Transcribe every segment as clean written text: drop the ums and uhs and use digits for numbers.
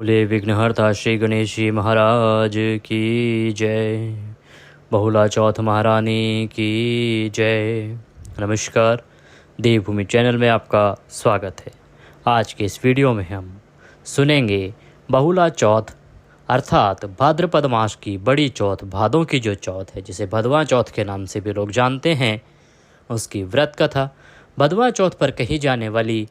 बोले विघ्नहर्ता श्री गणेश जी महाराज की जय। बहुला चौथ महारानी की जय। नमस्कार, देवभूमि चैनल में आपका स्वागत है। आज के इस वीडियो में हम सुनेंगे बहुला चौथ अर्थात भाद्रपद मास की बड़ी चौथ, भादों की जो चौथ है जिसे भदवा चौथ के नाम से भी लोग जानते हैं, उसकी व्रत कथा। भदवा चौथ पर कही जाने वाली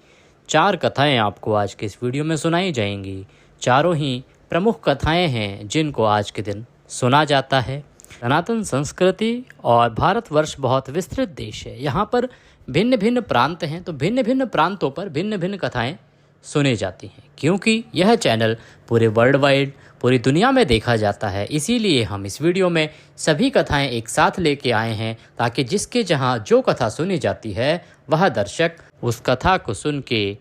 4 कथाएं आपको आज के इस वीडियो में सुनाई जाएंगी। चारों ही प्रमुख कथाएं हैं जिनको आज के दिन सुना जाता है। सनातन संस्कृति और भारतवर्ष बहुत विस्तृत देश है। यहाँ पर भिन्न भिन्न प्रांत हैं, तो भिन्न भिन्न प्रांतों पर भिन्न भिन्न कथाएं सुनी जाती हैं। क्योंकि यह चैनल पूरे वर्ल्ड वाइड, पूरी दुनिया में देखा जाता है, इसीलिए हम इस वीडियो में सभी कथाएं एक साथ लेके आए हैं, ताकि जिसके जहाँ जो कथा सुनी जाती है वह दर्शक उस कथा को सुन के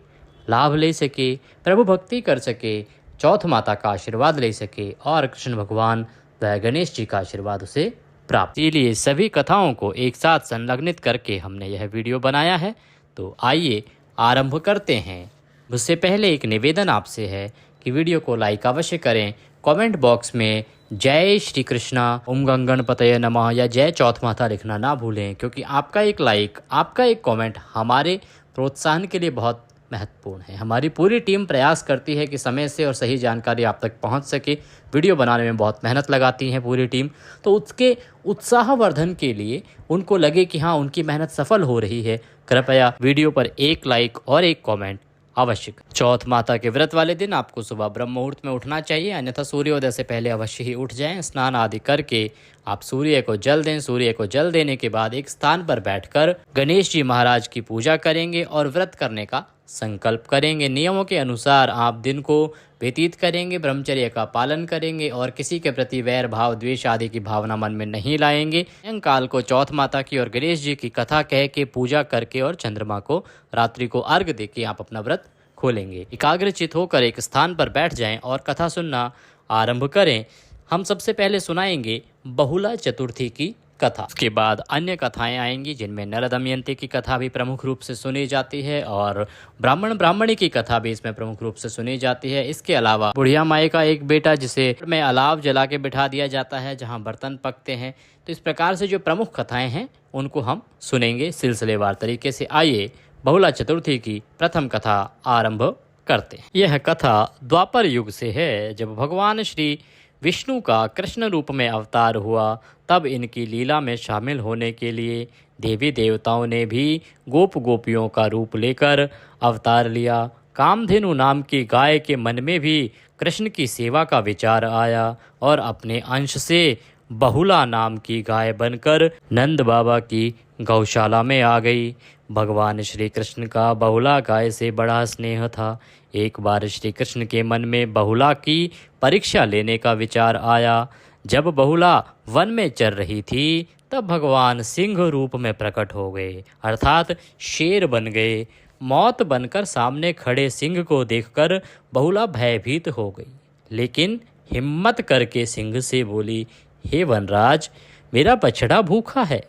लाभ ले सके, प्रभु भक्ति कर सके, चौथ माता का आशीर्वाद ले सके और कृष्ण भगवान व गणेश जी का आशीर्वाद उसे प्राप्त। इसीलिए सभी कथाओं को एक साथ संलग्नित करके हमने यह वीडियो बनाया है। तो आइए आरंभ करते हैं। उससे पहले एक निवेदन आपसे है कि वीडियो को लाइक अवश्य करें। कमेंट बॉक्स में जय श्री कृष्णा, ओम गंगणपतये नमः या जय चौथ माता लिखना ना भूलें, क्योंकि आपका एक लाइक, आपका एक कमेंट हमारे प्रोत्साहन के लिए बहुत महत्वपूर्ण है। हमारी पूरी टीम प्रयास करती है कि समय से और सही जानकारी आप तक पहुंच सके। वीडियो बनाने में बहुत मेहनत लगाती है पूरी टीम, तो उसके उत्साहवर्धन के लिए उनको लगे कि हाँ, उनकी मेहनत सफल हो रही है, कृपया वीडियो पर एक लाइक और एक कमेंट अवश्य। चौथ माता के व्रत वाले दिन आपको सुबह ब्रह्म मुहूर्त में उठना चाहिए, अन्यथा सूर्योदय से पहले अवश्य ही उठ जाएं। स्नान आदि करके आप सूर्य को जल दें। सूर्य को जल देने के बाद एक स्थान पर बैठकर गणेश जी महाराज की पूजा करेंगे और व्रत करने का संकल्प करेंगे। नियमों के अनुसार आप दिन को व्यतीत करेंगे, ब्रह्मचर्य का पालन करेंगे और किसी के प्रति वैर भाव, द्वेष आदि की भावना मन में नहीं लाएंगे। सायंकाल को चौथ माता की और गणेश जी की कथा कह के पूजा करके और चंद्रमा को रात्रि को अर्घ दे के आप अपना व्रत खोलेंगे। एकाग्रचित होकर एक स्थान पर बैठ जाएं और कथा सुनना आरंभ करें। हम सबसे पहले सुनाएंगे बहुला चतुर्थी की कथा। उसके बाद अन्य कथाएं आएंगी जिनमें नर दमयंती की कथा भी प्रमुख रूप से सुनी जाती है और ब्राह्मण ब्राह्मणी की कथा भी इसमें प्रमुख रूप से सुनी जाती है। इसके अलावा बुढ़िया माई का एक बेटा जिसे में अलाव जला के बिठा दिया जाता है, जहां बर्तन पकते हैं। तो इस प्रकार से जो प्रमुख कथाएं हैं उनको हम सुनेंगे सिलसिलेवार तरीके से। आइए बहुला चतुर्थी की प्रथम कथा आरंभ करते हैं। यह कथा द्वापर युग से है, जब भगवान श्री विष्णु का कृष्ण रूप में अवतार हुआ। तब इनकी लीला में शामिल होने के लिए देवी देवताओं ने भी गोप गोपियों का रूप लेकर अवतार लिया। कामधेनु नाम की गाय के मन में भी कृष्ण की सेवा का विचार आया और अपने अंश से बहुला नाम की गाय बनकर नंद बाबा की गौशाला में आ गई। भगवान श्री कृष्ण का बहुला गाय से बड़ा स्नेह था। एक बार श्री कृष्ण के मन में बहुला की परीक्षा लेने का विचार आया। जब बहुला वन में चर रही थी, तब भगवान सिंह रूप में प्रकट हो गए, अर्थात शेर बन गए। मौत बनकर सामने खड़े सिंह को देखकर बहुला भयभीत हो गई, लेकिन हिम्मत करके सिंह से बोली, हे वनराज, मेरा बछड़ा भूखा है।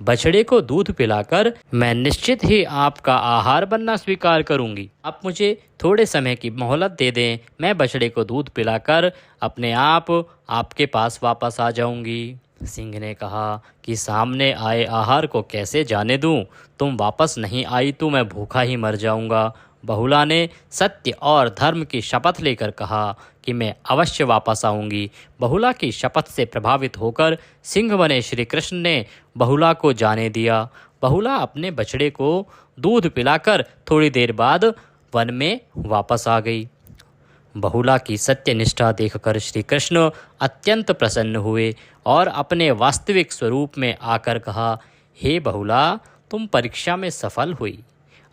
बछड़े को दूध पिलाकर मैं निश्चित ही आपका आहार बनना स्वीकार करूंगी। आप मुझे थोड़े समय की मोहलत दे दें, मैं बछड़े को दूध पिलाकर अपने आप आपके पास वापस आ जाऊंगी। सिंह ने कहा कि सामने आए आहार को कैसे जाने दूं? तुम वापस नहीं आई तो मैं भूखा ही मर जाऊंगा। बहुला ने सत्य और धर्म की शपथ लेकर कहा कि मैं अवश्य वापस आऊंगी। बहुला की शपथ से प्रभावित होकर सिंह बने श्री कृष्ण ने बहुला को जाने दिया। बहुला अपने बछड़े को दूध पिलाकर थोड़ी देर बाद वन में वापस आ गई। बहुला की सत्यनिष्ठा देखकर श्री कृष्ण अत्यंत प्रसन्न हुए और अपने वास्तविक स्वरूप में आकर कहा, हे बहुला, तुम परीक्षा में सफल हुई।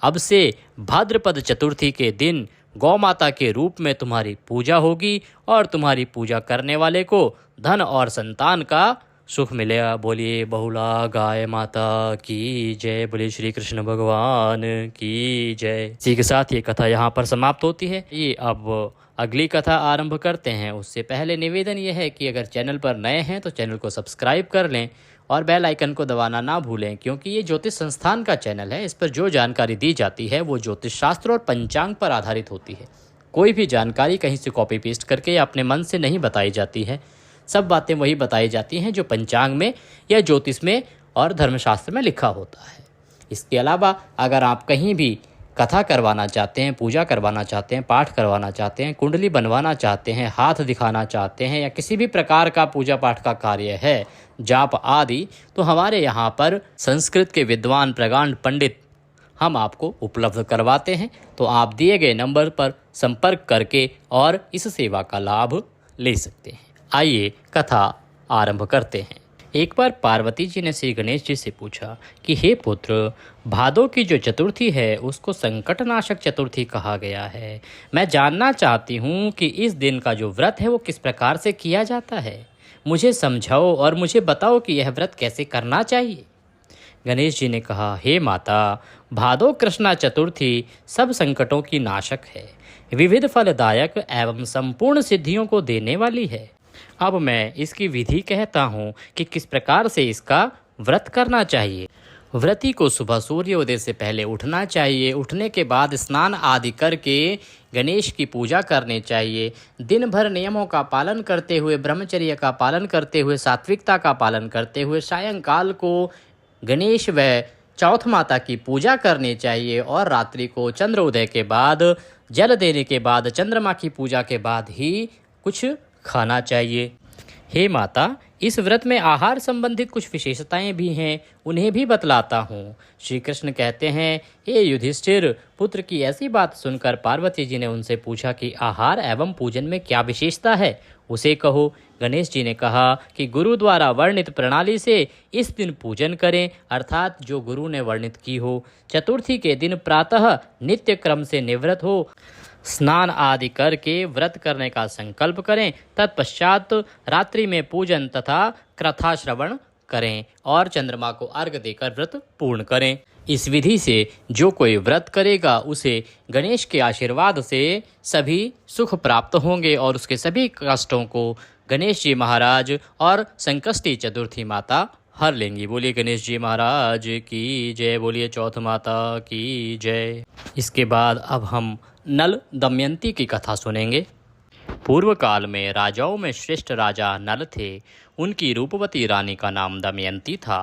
अब से भाद्रपद चतुर्थी के दिन गौ माता के रूप में तुम्हारी पूजा होगी और तुम्हारी पूजा करने वाले को धन और संतान का सुख मिलेगा। बोलिए बहुला गाय माता की जय। बोलिए श्री कृष्ण भगवान की जय। इसी के साथ ये कथा यहाँ पर समाप्त होती है। ये अब अगली कथा आरंभ करते हैं। उससे पहले निवेदन यह है कि अगर चैनल पर नए हैं तो चैनल को सब्सक्राइब कर लें और बेल आइकन को दबाना ना भूलें, क्योंकि ये ज्योतिष संस्थान का चैनल है। इस पर जो जानकारी दी जाती है वो ज्योतिष शास्त्र और पंचांग पर आधारित होती है। कोई भी जानकारी कहीं से कॉपी पेस्ट करके या अपने मन से नहीं बताई जाती है। सब बातें वही बताई जाती हैं जो पंचांग में या ज्योतिष में और धर्मशास्त्र में लिखा होता है। इसके अलावा अगर आप कहीं भी कथा करवाना चाहते हैं, पूजा करवाना चाहते हैं, पाठ करवाना चाहते हैं, कुंडली बनवाना चाहते हैं, हाथ दिखाना चाहते हैं या किसी भी प्रकार का पूजा पाठ का कार्य है, जाप आदि, तो हमारे यहाँ पर संस्कृत के विद्वान प्रगाढ़ पंडित हम आपको उपलब्ध करवाते हैं। तो आप दिए गए नंबर पर संपर्क करके और इस सेवा का लाभ ले सकते हैं। आइए कथा आरंभ करते हैं। एक बार पार्वती जी ने श्री गणेश जी से पूछा कि हे पुत्र, भादों की जो चतुर्थी है उसको संकटनाशक चतुर्थी कहा गया है। मैं जानना चाहती हूँ कि इस दिन का जो व्रत है वो किस प्रकार से किया जाता है। मुझे समझाओ और मुझे बताओ कि यह व्रत कैसे करना चाहिए। गणेश जी ने कहा, हे माता, भादो कृष्णा चतुर्थी सब संकटों की नाशक है, विविध फलदायक एवं संपूर्ण सिद्धियों को देने वाली है। अब मैं इसकी विधि कहता हूँ कि किस प्रकार से इसका व्रत करना चाहिए। व्रती को सुबह सूर्योदय से पहले उठना चाहिए। उठने के बाद स्नान आदि करके गणेश की पूजा करनी चाहिए। दिन भर नियमों का पालन करते हुए, ब्रह्मचर्य का पालन करते हुए, सात्विकता का पालन करते हुए सायंकाल को गणेश व चौथ माता की पूजा करनी चाहिए और रात्रि को चंद्रोदय के बाद, जल देने के बाद, चंद्रमा की पूजा के बाद ही कुछ खाना चाहिए। हे माता, इस व्रत में आहार संबंधित कुछ विशेषताएं भी हैं, उन्हें भी बतलाता हूँ। श्री कृष्ण कहते हैं, हे युधिष्ठिर, पुत्र की ऐसी बात सुनकर पार्वती जी ने उनसे पूछा कि आहार एवं पूजन में क्या विशेषता है, उसे कहो। गणेश जी ने कहा कि गुरु द्वारा वर्णित प्रणाली से इस दिन पूजन करें, अर्थात जो गुरु ने वर्णित की हो। चतुर्थी के दिन प्रातः नित्य क्रम से निवृत्त हो, स्नान आदि करके व्रत करने का संकल्प करें। तत्पश्चात रात्रि में पूजन तथा कथा श्रवण करें और चंद्रमा को अर्घ्य देकर व्रत पूर्ण करें। इस विधि से जो कोई व्रत करेगा उसे गणेश के आशीर्वाद से सभी सुख प्राप्त होंगे और उसके सभी कष्टों को गणेश जी महाराज और संकष्टी चतुर्थी माता हर लेंगी। बोलिए गणेश जी महाराज की जय, बोलिए चौथ माता की जय। इसके बाद अब हम नल दमयंती की कथा सुनेंगे। पूर्व काल में राजाओं में श्रेष्ठ राजा नल थे। उनकी रूपवती रानी का नाम दमयंती था।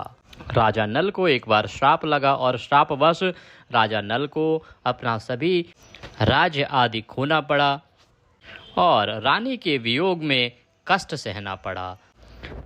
राजा नल को एक बार श्राप लगा और श्रापवश राजा नल को अपना सभी राज्य आदि खोना पड़ा और रानी के वियोग में कष्ट सहना पड़ा।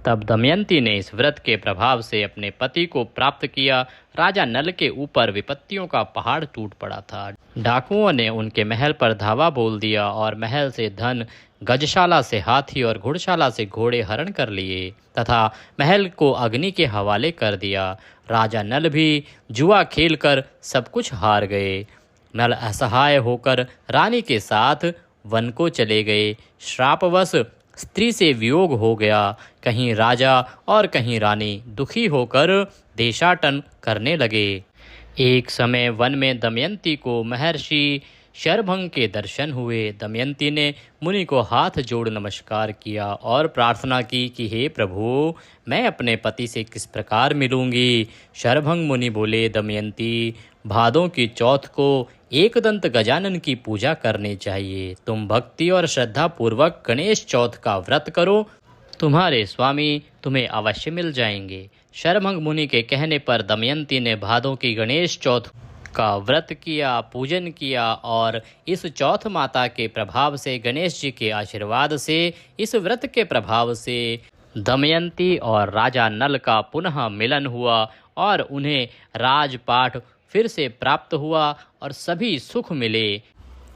तब दमयंती ने इस व्रत के प्रभाव से अपने पति को प्राप्त किया। राजा नल के ऊपर विपत्तियों का पहाड़ टूट पड़ा था। डाकुओं ने उनके महल पर धावा बोल दिया और महल से धन, गजशाला से हाथी और घुड़शाला से घोड़े हरण कर लिए तथा महल को अग्नि के हवाले कर दिया। राजा नल भी जुआ खेलकर सब कुछ हार गए। नल असहाय होकर रानी के साथ वन को चले गए। श्रापवश स्त्री से वियोग हो गया। कहीं राजा और कहीं रानी दुखी होकर देशाटन करने लगे। एक समय वन में दमयंती को महर्षि शरभंग के दर्शन हुए। दमयंती ने मुनि को हाथ जोड़ नमस्कार किया और प्रार्थना की कि हे प्रभु, मैं अपने पति से किस प्रकार मिलूंगी। शरभंग मुनि बोले, दमयंती, भादों की चौथ को एकदंत गजानन की पूजा करनी चाहिए। तुम भक्ति और श्रद्धा पूर्वक गणेश चौथ का व्रत करो, तुम्हारे स्वामी तुम्हें अवश्य मिल जाएंगे। शरभंग मुनि के कहने पर दमयंती ने भादों की गणेश चौथ का व्रत किया, पूजन किया और इस चौथ माता के प्रभाव से, गणेश जी के आशीर्वाद से, इस व्रत के प्रभाव से दमयंती और राजा नल का पुनः मिलन हुआ और उन्हें राजपाट फिर से प्राप्त हुआ और सभी सुख मिले।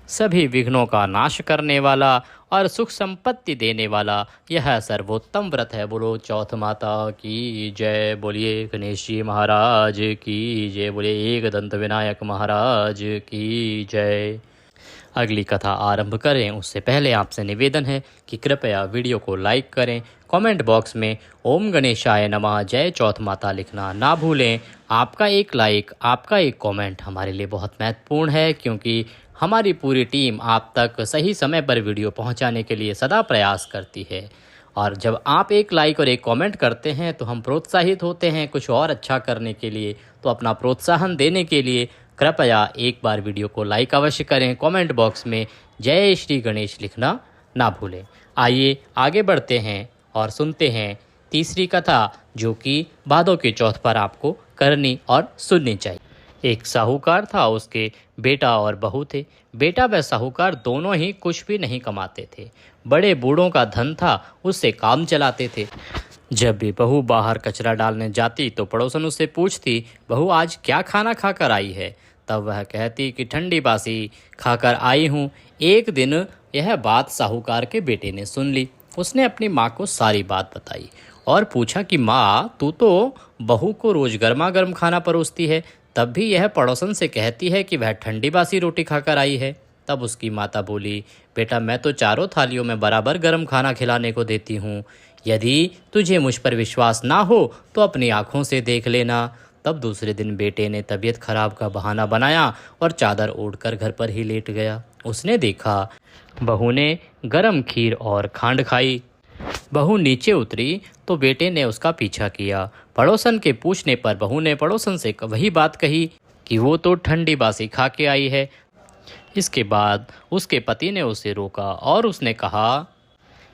सभी विघ्नों का नाश करने वाला और सुख संपत्ति देने वाला यह सर्वोत्तम व्रत है। बोलो चौथ माता की जय, बोलिए गणेश जी महाराज की जय, बोलिए एकदंत विनायक महाराज की जय। अगली कथा आरंभ करें उससे पहले आपसे निवेदन है कि कृपया वीडियो को लाइक करें, कमेंट बॉक्स में ओम गणेशाय नमः जय चौथ माता लिखना ना भूलें। आपका एक लाइक, आपका एक कमेंट हमारे लिए बहुत महत्वपूर्ण है, क्योंकि हमारी पूरी टीम आप तक सही समय पर वीडियो पहुंचाने के लिए सदा प्रयास करती है। और जब आप एक लाइक और एक कमेंट करते हैं तो हम प्रोत्साहित होते हैं कुछ और अच्छा करने के लिए। तो अपना प्रोत्साहन देने के लिए कृपया एक बार वीडियो को लाइक अवश्य करें। कमेंट बॉक्स में जय श्री गणेश लिखना ना भूलें। आइए आगे बढ़ते हैं और सुनते हैं तीसरी कथा, जो कि भादों की चौथ पर आपको करनी और सुननी चाहिए। एक साहूकार था, उसके बेटा और बहू थे। बेटा व साहूकार दोनों ही कुछ भी नहीं कमाते थे। बड़े बूढ़ों का धन था, उससे काम चलाते थे। जब भी बहू बाहर कचरा डालने जाती तो पड़ोसन उससे पूछती, बहू आज क्या खाना खाकर आई है? तब वह कहती कि ठंडी बासी खाकर आई हूँ। एक दिन यह बात साहूकार के बेटे ने सुन ली। उसने अपनी माँ को सारी बात बताई और पूछा कि माँ, तू तो बहू को रोज गर्मा गर्म खाना परोसती है, तब भी यह पड़ोसन से कहती है कि वह ठंडी बासी रोटी खाकर आई है। तब उसकी माता बोली, बेटा मैं तो चारों थालियों में बराबर गर्म खाना खिलाने को देती हूँ। यदि तुझे मुझ पर विश्वास ना हो तो अपनी आँखों से देख लेना। तब दूसरे दिन बेटे ने तबीयत खराब का बहाना बनाया और चादर ओढ़कर घर पर ही लेट गया। उसने देखा बहू ने गरम खीर और खांड खाई। बहू नीचे उतरी तो बेटे ने उसका पीछा किया। पड़ोसन के पूछने पर बहू ने पड़ोसन से वही बात कही कि वो तो ठंडी बासी खा के आई है। इसके बाद उसके पति ने उसे रोका और उसने कहा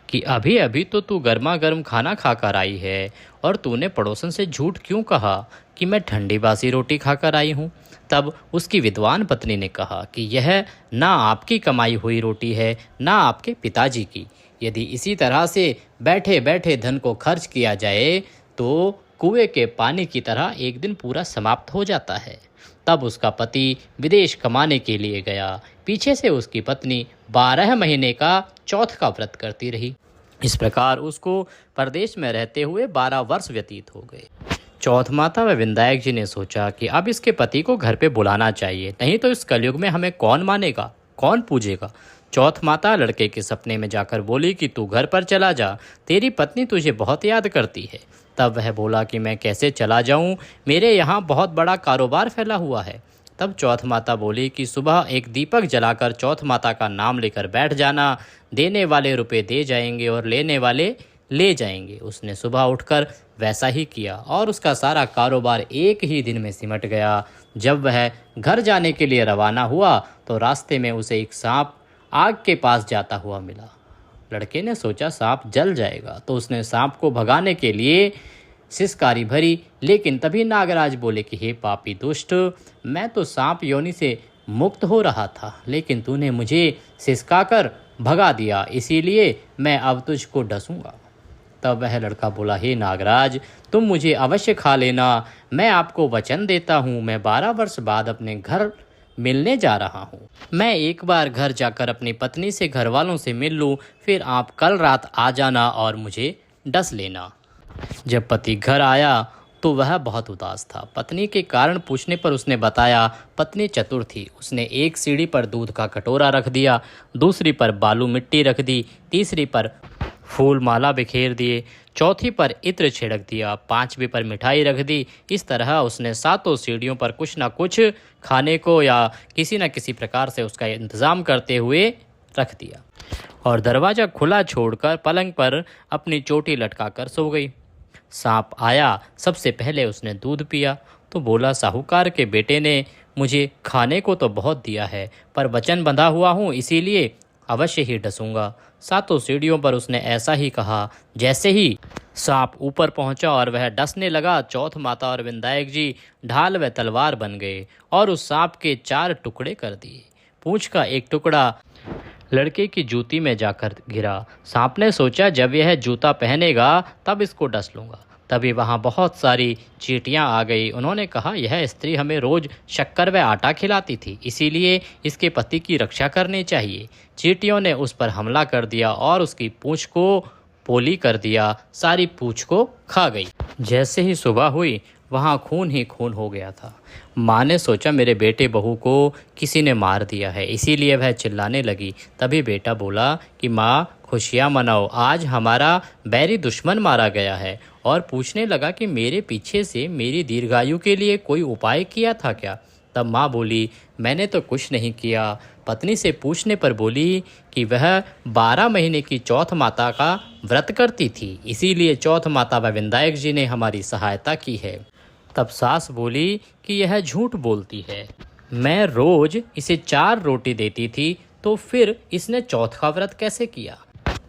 कि अभी अभी तो तू गर्मा गर्म खाना खाकर आई है और तूने पड़ोसन से झूठ क्यों कहा कि मैं ठंडी बासी रोटी खाकर आई हूँ? तब उसकी विद्वान पत्नी ने कहा कि यह ना आपकी कमाई हुई रोटी है, ना आपके पिताजी की। यदि इसी तरह से बैठे बैठे धन को खर्च किया जाए तो कुएं के पानी की तरह एक दिन पूरा समाप्त हो जाता है। तब उसका पति विदेश कमाने के लिए गया। पीछे से उसकी पत्नी 12 महीने का चौथ का व्रत करती रही। इस प्रकार उसको परदेश में रहते हुए 12 वर्ष व्यतीत हो गए। चौथ माता व विनायक जी ने सोचा कि अब इसके पति को घर पे बुलाना चाहिए, नहीं तो इस कलयुग में हमें कौन मानेगा, कौन पूजेगा। चौथ माता लड़के के सपने में जाकर बोली कि तू घर पर चला जा, तेरी पत्नी तुझे बहुत याद करती है। तब वह बोला कि मैं कैसे चला जाऊं, मेरे यहाँ बहुत बड़ा कारोबार फैला हुआ है। तब चौथ माता बोली कि सुबह एक दीपक जलाकर चौथ माता का नाम लेकर बैठ जाना, देने वाले रुपए दे जाएंगे और लेने वाले ले जाएंगे। उसने सुबह उठकर वैसा ही किया और उसका सारा कारोबार एक ही दिन में सिमट गया। जब वह घर जाने के लिए रवाना हुआ तो रास्ते में उसे एक सांप आग के पास जाता हुआ मिला। लड़के ने सोचा सांप जल जाएगा, तो उसने सांप को भगाने के लिए सिसकारी भरी, लेकिन तभी नागराज बोले कि हे पापी दुष्ट, मैं तो सांप योनि से मुक्त हो रहा था, लेकिन तूने मुझे सिसकाकर भगा दिया, इसीलिए मैं अब तुझको डसूंगा। तब वह लड़का बोला, हे नागराज, तुम मुझे अवश्य खा लेना, मैं आपको वचन देता हूँ, मैं 12 वर्ष बाद अपने घर मिलने जा रहा हूँ। मैं एक बार घर जाकर अपनी पत्नी से घर वालों से मिल लूँ, फिर आप कल रात आ जाना और मुझे डस लेना। जब पति घर आया तो वह बहुत उदास था। पत्नी के कारण पूछने पर उसने बताया, पत्नी चतुर थी। उसने एक सीढ़ी पर दूध का कटोरा रख दिया, दूसरी पर बालू मिट्टी रख दी, तीसरी पर फूल माला बिखेर दिए, चौथी पर इत्र छिड़क दिया, 5वीं पर मिठाई रख दी। इस तरह उसने 7 सीढ़ियों पर कुछ न कुछ खाने को या किसी न किसी प्रकार से उसका इंतज़ाम करते हुए रख दिया और दरवाज़ा खुला छोड़कर पलंग पर अपनी चोटी लटकाकर सो गई। सांप आया, सबसे पहले उसने दूध पिया तो बोला, साहूकार के बेटे ने मुझे खाने को तो बहुत दिया है, पर वचन बंधा हुआ हूँ, इसीलिए अवश्य ही डसूंगा। 7 सीढ़ियों पर उसने ऐसा ही कहा। जैसे ही सांप ऊपर पहुंचा और वह डसने लगा, चौथ माता और विनायक जी ढाल व तलवार बन गए और उस सांप के 4 टुकड़े कर दिए। पूंछ का एक टुकड़ा लड़के की जूती में जाकर गिरा। सांप ने सोचा, जब यह जूता पहनेगा तब इसको डस लूँगा। तभी वहाँ बहुत सारी चींटियाँ आ गई। उन्होंने कहा, यह स्त्री हमें रोज शक्कर व आटा खिलाती थी, इसीलिए इसके पति की रक्षा करनी चाहिए। चींटियों ने उस पर हमला कर दिया और उसकी पूंछ को पोली कर दिया, सारी पूंछ को खा गई। जैसे ही सुबह हुई वहाँ खून ही खून हो गया था। माँ ने सोचा, मेरे बेटे बहू को किसी ने मार दिया है, इसीलिए वह चिल्लाने लगी। तभी बेटा बोला कि माँ खुशियाँ मनाओ, आज हमारा बैरी दुश्मन मारा गया है, और पूछने लगा कि मेरे पीछे से मेरी दीर्घायु के लिए कोई उपाय किया था क्या? तब माँ बोली, मैंने तो कुछ नहीं किया। पत्नी से पूछने पर बोली कि वह 12 महीने की चौथ माता का व्रत करती थी, इसीलिए चौथ माता व विनायक जी ने हमारी सहायता की है। तब सास बोली कि यह झूठ बोलती है। मैं रोज इसे 4 रोटी देती थी, तो फिर इसने चौथ का व्रत कैसे किया?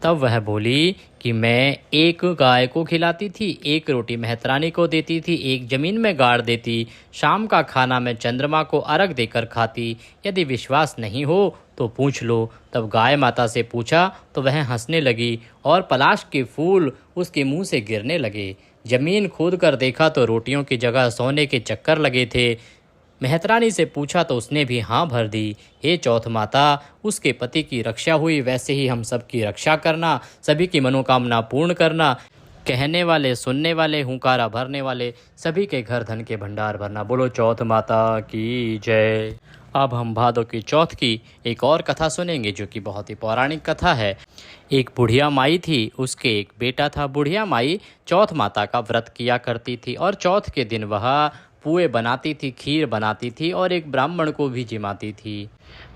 तब वह बोली कि मैं एक गाय को खिलाती थी, एक रोटी मेहतरानी को देती थी, एक जमीन में गाड़ देती, शाम का खाना मैं चंद्रमा को अर्घ देकर खाती। यदि विश्वास नहीं हो तो पूछ लो। तब गाय माता से पूछा तो वह हंसने लगी और पलाश के फूल उसके मुंह से गिरने लगे। जमीन खोद कर देखा तो रोटियों की जगह सोने के चक्कर लगे थे। मेहतरानी से पूछा तो उसने भी हाँ भर दी। हे चौथ माता, उसके पति की रक्षा हुई, वैसे ही हम सब की रक्षा करना, सभी की मनोकामना पूर्ण करना, कहने वाले सुनने वाले हुंकारा भरने वाले सभी के घर धन के भंडार भरना। बोलो चौथ माता की जय। अब हम भादों की चौथ की एक और कथा सुनेंगे जो कि बहुत ही पौराणिक कथा है। एक बुढ़िया माई थी, उसके एक बेटा था। बुढ़िया माई चौथ माता का व्रत किया करती थी और चौथ के दिन वह पुए बनाती थी, खीर बनाती थी और एक ब्राह्मण को भी जिमाती थी।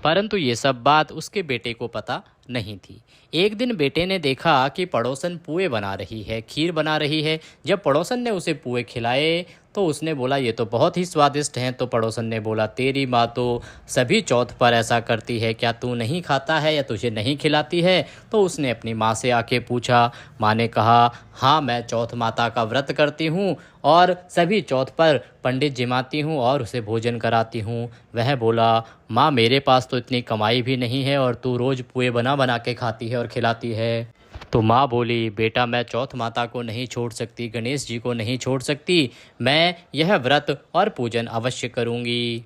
परंतु ये सब बात उसके बेटे को पता नहीं थी। एक दिन बेटे ने देखा कि पड़ोसन पुए बना रही है, खीर बना रही है। जब पड़ोसन ने उसे पुए खिलाए तो उसने बोला ये तो बहुत ही स्वादिष्ट हैं। तो पड़ोसन ने बोला तेरी माँ तो सभी चौथ पर ऐसा करती है, क्या तू नहीं खाता है या तुझे नहीं खिलाती है? तो उसने अपनी माँ से आके पूछा। माँ ने कहा हाँ, मैं चौथ माता का व्रत करती हूँ और सभी चौथ पर पंडित जिमाती हूँ और उसे भोजन कराती हूँ। वह बोला माँ, मेरे पास तो इतनी कमाई भी नहीं है और तू रोज़ पुए बना बना के खाती है और खिलाती है। तो माँ बोली बेटा, मैं चौथ माता को नहीं छोड़ सकती, गणेश जी को नहीं छोड़ सकती, मैं यह व्रत और पूजन अवश्य करूँगी।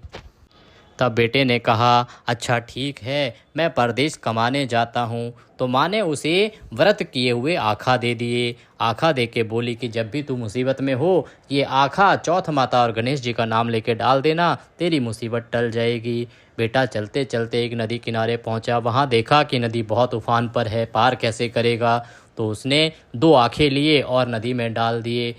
तब बेटे ने कहा अच्छा ठीक है, मैं परदेश कमाने जाता हूँ। तो माँ ने उसे व्रत किए हुए आखा दे दिए। आखा दे के बोली कि जब भी तू मुसीबत में हो, ये आखा चौथ माता और गणेश जी का नाम लेके डाल देना, तेरी मुसीबत टल जाएगी। बेटा चलते चलते एक नदी किनारे पहुँचा। वहाँ देखा कि नदी बहुत उफान पर है, पार कैसे करेगा? तो उसने 2 आखे लिए और नदी में डाल दिए।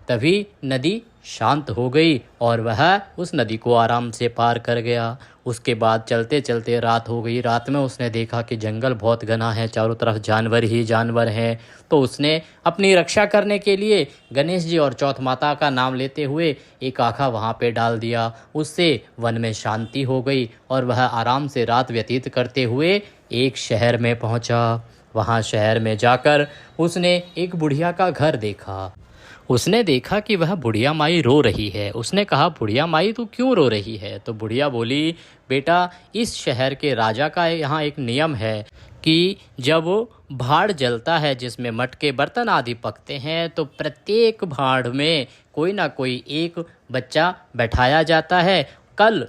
तभी नदी शांत हो गई और वह उस नदी को आराम से पार कर गया। उसके बाद चलते चलते रात हो गई। रात में उसने देखा कि जंगल बहुत घना है, चारों तरफ जानवर ही जानवर हैं। तो उसने अपनी रक्षा करने के लिए गणेश जी और चौथ माता का नाम लेते हुए एक आखा वहाँ पे डाल दिया। उससे वन में शांति हो गई और वह आराम से रात व्यतीत करते हुए एक शहर में पहुँचा। वहाँ शहर में जाकर उसने एक बुढ़िया का घर देखा। उसने देखा कि वह बुढ़िया माई रो रही है। उसने कहा बुढ़िया माई, तू क्यों रो रही है? तो बुढ़िया बोली बेटा, इस शहर के राजा का यहाँ एक नियम है कि जब भाड़ जलता है जिसमें मटके बर्तन आदि पकते हैं, तो प्रत्येक भाड़ में कोई ना कोई एक बच्चा बैठाया जाता है। कल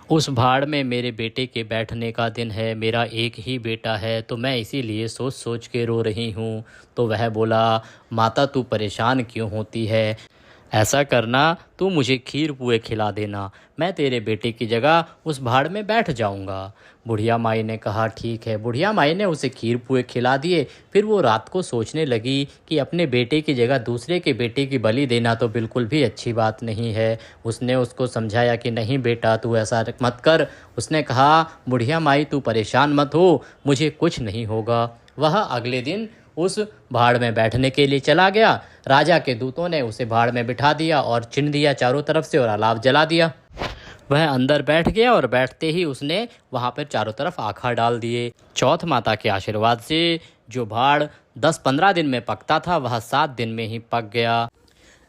उस भाड़ में मेरे बेटे के बैठने का दिन है, मेरा एक ही बेटा है, तो मैं इसीलिए सोच सोच के रो रही हूँ। तो वह बोला माता, तू परेशान क्यों होती है? ऐसा करना, तू मुझे खीर पुए खिला देना, मैं तेरे बेटे की जगह उस भाड़ में बैठ जाऊंगा। बुढ़िया माई ने कहा ठीक है। बुढ़िया माई ने उसे खीर पुए खिला दिए। फिर वो रात को सोचने लगी कि अपने बेटे की जगह दूसरे के बेटे की बलि देना तो बिल्कुल भी अच्छी बात नहीं है। उसने उसको समझाया कि नहीं बेटा, तू ऐसा मत कर। उसने कहा बुढ़िया माई, तू परेशान मत हो, मुझे कुछ नहीं होगा। वह अगले दिन उस भाड़ में बैठने के लिए चला गया। राजा के दूतों ने उसे भाड़ में बिठा दिया और चिन दिया चारों तरफ से और अलाव जला दिया। वह अंदर बैठ गया और बैठते ही उसने वहाँ पर चारों तरफ आखा डाल दिए। चौथ माता के आशीर्वाद से जो भाड़ 10-15 दिन में पकता था, वह 7 दिन में ही पक गया।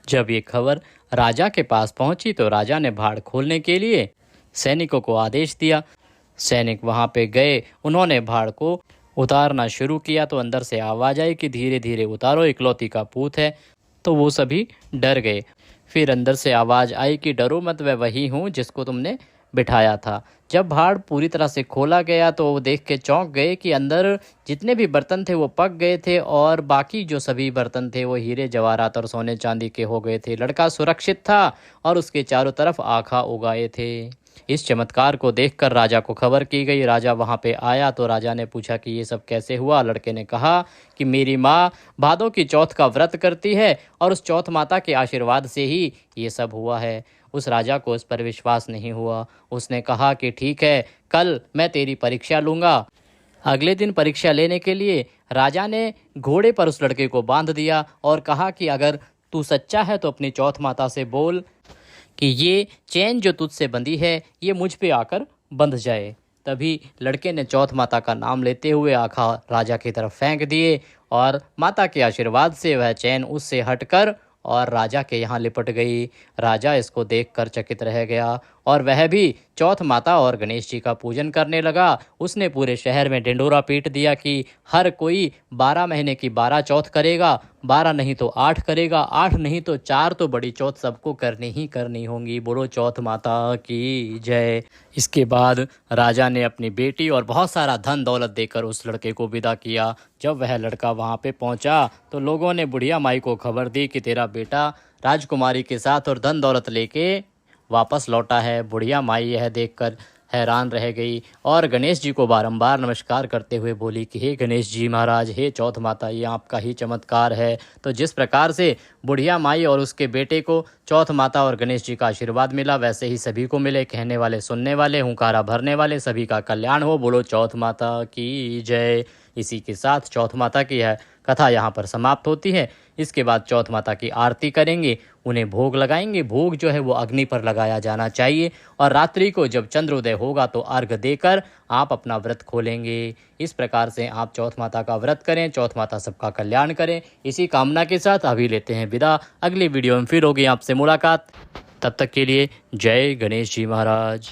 जब ये खबर राजा के पास पहुंची तो राजा ने भाड़ खोलने के लिए सैनिकों को आदेश दिया। सैनिक वहाँ पे गए, उन्होंने भाड़ को उतारना शुरू किया तो अंदर से आवाज़ आई कि धीरे धीरे उतारो, इकलौती का पूत है। तो वो सभी डर गए। फिर अंदर से आवाज़ आई कि डरो मत, मैं वही हूँ जिसको तुमने बिठाया था। जब भाड़ पूरी तरह से खोला गया तो वो देख के चौंक गए कि अंदर जितने भी बर्तन थे वो पक गए थे और बाकी जो सभी बर्तन थे वो हीरे जवाहरात और सोने चांदी के हो गए थे। लड़का सुरक्षित था और उसके चारों तरफ आखा उगाए थे। इस चमत्कार को देखकर राजा को खबर की गई। राजा वहाँ पे आया तो राजा ने पूछा कि ये सब कैसे हुआ। लड़के ने कहा कि मेरी माँ भादों की चौथ का व्रत करती है और उस चौथ माता के आशीर्वाद से ही ये सब हुआ है। उस राजा को इस पर विश्वास नहीं हुआ। उसने कहा कि ठीक है, कल मैं तेरी परीक्षा लूँगा। अगले दिन परीक्षा लेने के लिए राजा ने घोड़े पर उस लड़के को बांध दिया और कहा कि अगर तू सच्चा है तो अपनी चौथ माता से बोल कि ये चैन जो तुझसे बंधी है ये मुझ पे आकर बंध जाए। तभी लड़के ने चौथ माता का नाम लेते हुए आखा राजा की तरफ फेंक दिए और माता के आशीर्वाद से वह चैन उससे हटकर और राजा के यहाँ लिपट गई। राजा इसको देखकर चकित रह गया और वह भी चौथ माता और गणेश जी का पूजन करने लगा। उसने पूरे शहर में ढिंढोरा पीट दिया कि हर कोई 12 महीने की 12 चौथ करेगा, 12 नहीं तो 8 करेगा, 8 नहीं तो 4 तो बड़ी चौथ सबको करनी ही करनी होंगी। बोलो चौथ माता की जय। इसके बाद राजा ने अपनी बेटी और बहुत सारा धन दौलत देकर उस लड़के को विदा किया। जब वह लड़का वहाँ पे पहुँचा तो लोगों ने बुढ़िया माई को खबर दी कि तेरा बेटा राजकुमारी के साथ और धन दौलत लेके वापस लौटा है। बुढ़िया माई यह देखकर हैरान रह गई और गणेश जी को बारंबार नमस्कार करते हुए बोली कि हे गणेश जी महाराज, हे चौथ माता, ये आपका ही चमत्कार है। तो जिस प्रकार से बुढ़िया माई और उसके बेटे को चौथ माता और गणेश जी का आशीर्वाद मिला, वैसे ही सभी को मिले। कहने वाले, सुनने वाले, हुंकारा भरने वाले सभी का कल्याण हो। बोलो चौथ माता की जय। इसी के साथ चौथ माता की यह कथा यहाँ पर समाप्त होती है। इसके बाद चौथ माता की आरती करेंगे, उन्हें भोग लगाएंगे। भोग जो है वो अग्नि पर लगाया जाना चाहिए और रात्रि को जब चंद्रोदय होगा तो अर्घ देकर आप अपना व्रत खोलेंगे। इस प्रकार से आप चौथ माता का व्रत करें। चौथ माता सबका कल्याण करें। इसी कामना के साथ अभी लेते हैं विदा। अगली वीडियो में फिर होगी आपसे मुलाकात। तब तक के लिए जय गणेश जी महाराज।